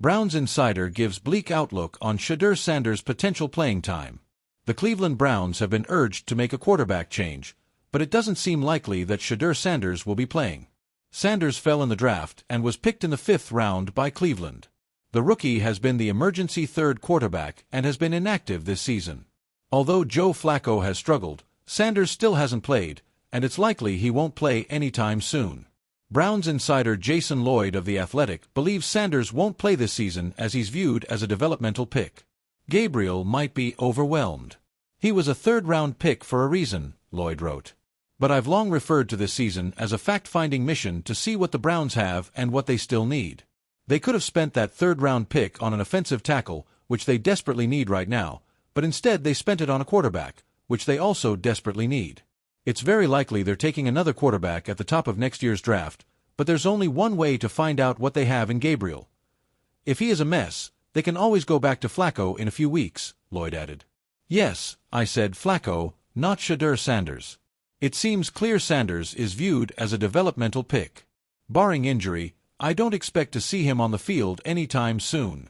Browns insider gives bleak outlook on Shedeur Sanders' potential playing time. The Cleveland Browns have been urged to make a quarterback change, but it doesn't seem likely that Shedeur Sanders will be playing. Sanders fell in the draft and was picked in the 5th round by Cleveland. The rookie has been the emergency third quarterback and has been inactive this season. Although Joe Flacco has struggled, Sanders still hasn't played, and it's likely he won't play anytime soon. Browns insider Jason Lloyd of The Athletic believes Sanders won't play this season as he's viewed as a developmental pick. Gabriel might be overwhelmed. He was a third-round pick for a reason, Lloyd wrote. But I've long referred to this season as a fact-finding mission to see what the Browns have and what they still need. They could have spent that third-round pick on an offensive tackle, which they desperately need right now, but instead they spent it on a quarterback, which they also desperately need. It's very likely they're taking another quarterback at the top of next year's draft, but there's only one way to find out what they have in Gabriel. If he is a mess, they can always go back to Flacco in a few weeks, Lloyd added. Yes, I said Flacco, not Shedeur Sanders. It seems clear Sanders is viewed as a developmental pick. Barring injury, I don't expect to see him on the field anytime soon.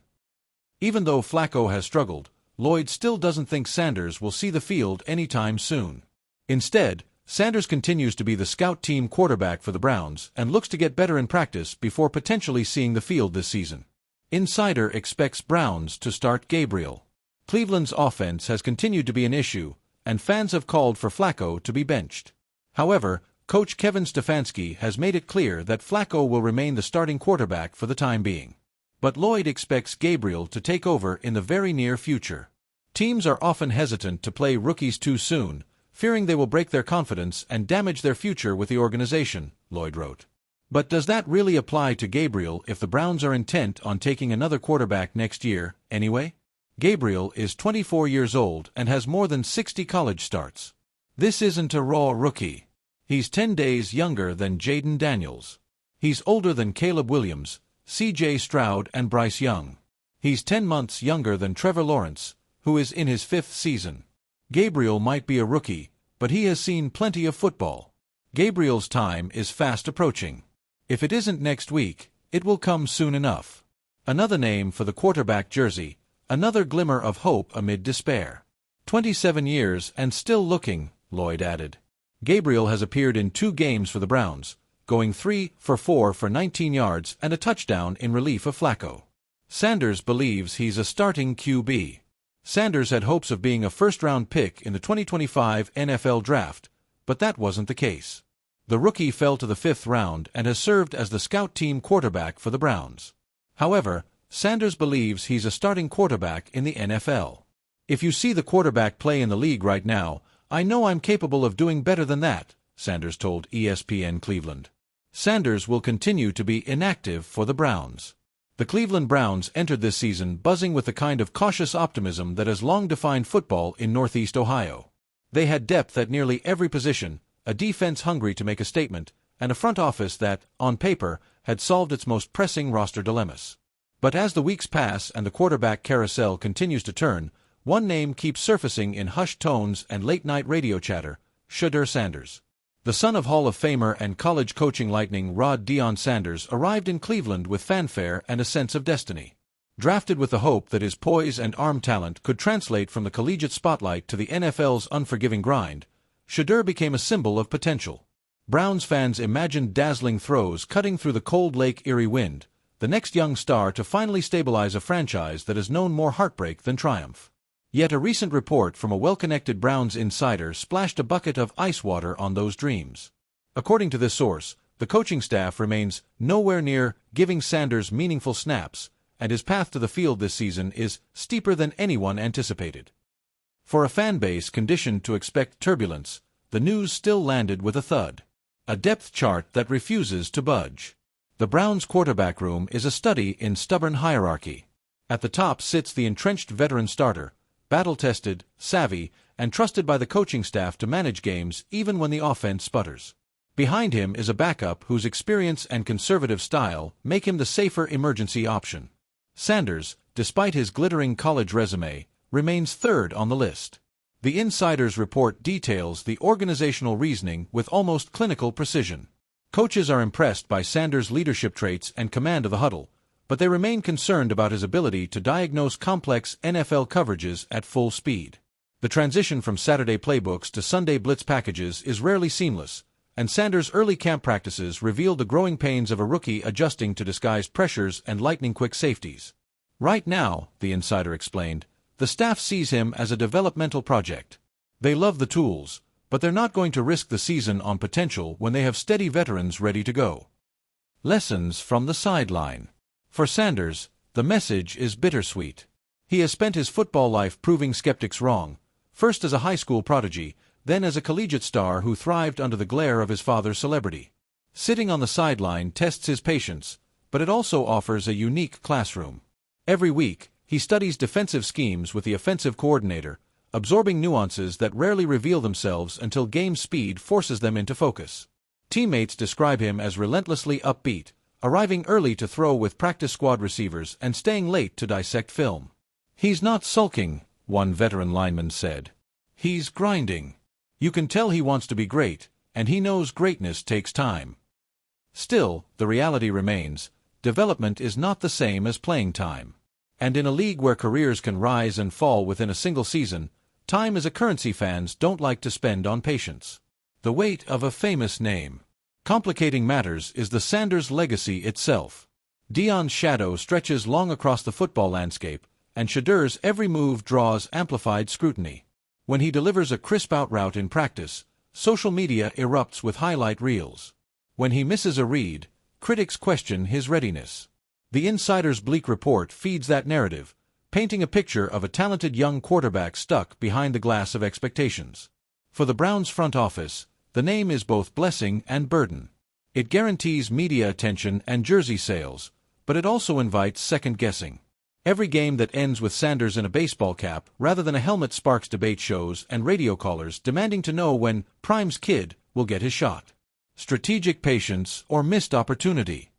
Even though Flacco has struggled, Lloyd still doesn't think Sanders will see the field anytime soon. Instead, Sanders continues to be the scout team quarterback for the Browns and looks to get better in practice before potentially seeing the field this season. Insider expects Browns to start Gabriel. Cleveland's offense has continued to be an issue, and fans have called for Flacco to be benched. However, coach Kevin Stefanski has made it clear that Flacco will remain the starting quarterback for the time being. But Lloyd expects Gabriel to take over in the very near future. Teams are often hesitant to play rookies too soon, fearing they will break their confidence and damage their future with the organization, Lloyd wrote. But does that really apply to Gabriel if the Browns are intent on taking another quarterback next year, anyway? Gabriel is 24 years old and has more than 60 college starts. This isn't a raw rookie. He's 10 days younger than Jaden Daniels. He's older than Caleb Williams, C.J. Stroud and Bryce Young. He's 10 months younger than Trevor Lawrence, who is in his 5th season. Gabriel might be a rookie, but he has seen plenty of football. Gabriel's time is fast approaching. If it isn't next week, it will come soon enough. Another name for the quarterback jersey, another glimmer of hope amid despair. 27 years and still looking, Lloyd added. Gabriel has appeared in 2 games for the Browns, going 3 for 4 for 19 yards and a touchdown in relief of Flacco. Sanders believes he's a starting QB. Sanders had hopes of being a first-round pick in the 2025 NFL Draft, but that wasn't the case. The rookie fell to the 5th round and has served as the scout team quarterback for the Browns. However, Sanders believes he's a starting quarterback in the NFL. If you see the quarterback play in the league right now, I know I'm capable of doing better than that, Sanders told ESPN Cleveland. Sanders will continue to be inactive for the Browns. The Cleveland Browns entered this season buzzing with the kind of cautious optimism that has long defined football in Northeast Ohio. They had depth at nearly every position, a defense hungry to make a statement, and a front office that, on paper, had solved its most pressing roster dilemmas. But as the weeks pass and the quarterback carousel continues to turn, one name keeps surfacing in hushed tones and late-night radio chatter: Shedeur Sanders. The son of Hall of Famer and college coaching lightning Rod Deion Sanders arrived in Cleveland with fanfare and a sense of destiny. Drafted with the hope that his poise and arm talent could translate from the collegiate spotlight to the NFL's unforgiving grind, Shedeur became a symbol of potential. Browns fans imagined dazzling throws cutting through the cold Lake Erie wind, the next young star to finally stabilize a franchise that has known more heartbreak than triumph. Yet a recent report from a well-connected Browns insider splashed a bucket of ice water on those dreams. According to this source, the coaching staff remains nowhere near giving Sanders meaningful snaps, and his path to the field this season is steeper than anyone anticipated. For a fan base conditioned to expect turbulence, the news still landed with a thud. A depth chart that refuses to budge. The Browns' quarterback room is a study in stubborn hierarchy. At the top sits the entrenched veteran starter, battle-tested, savvy, and trusted by the coaching staff to manage games even when the offense sputters. Behind him is a backup whose experience and conservative style make him the safer emergency option. Sanders, despite his glittering college resume, remains third on the list. The insider's report details the organizational reasoning with almost clinical precision. Coaches are impressed by Sanders' leadership traits and command of the huddle, but they remain concerned about his ability to diagnose complex NFL coverages at full speed. The transition from Saturday playbooks to Sunday blitz packages is rarely seamless, and Sanders' early camp practices revealed the growing pains of a rookie adjusting to disguised pressures and lightning-quick safeties. Right now, the insider explained, the staff sees him as a developmental project. They love the tools, but they're not going to risk the season on potential when they have steady veterans ready to go. Lessons from the sideline. For Sanders, the message is bittersweet. He has spent his football life proving skeptics wrong, first as a high school prodigy, then as a collegiate star who thrived under the glare of his father's celebrity. Sitting on the sideline tests his patience, but it also offers a unique classroom. Every week, he studies defensive schemes with the offensive coordinator, absorbing nuances that rarely reveal themselves until game speed forces them into focus. Teammates describe him as relentlessly upbeat, arriving early to throw with practice squad receivers and staying late to dissect film. "He's not sulking," one veteran lineman said. "He's grinding. You can tell he wants to be great, and he knows greatness takes time." Still, the reality remains, development is not the same as playing time. And in a league where careers can rise and fall within a single season, time is a currency fans don't like to spend on patience. The weight of a famous name. Complicating matters is the Sanders legacy itself. Deion's shadow stretches long across the football landscape, and Shedeur's every move draws amplified scrutiny. When he delivers a crisp out route in practice, social media erupts with highlight reels. When he misses a read, critics question his readiness. The insider's bleak report feeds that narrative, painting a picture of a talented young quarterback stuck behind the glass of expectations. For the Browns front office, the name is both blessing and burden. It guarantees media attention and jersey sales, but it also invites second-guessing. Every game that ends with Sanders in a baseball cap rather than a helmet sparks debate shows and radio callers demanding to know when Prime's kid will get his shot. Strategic patience or missed opportunity.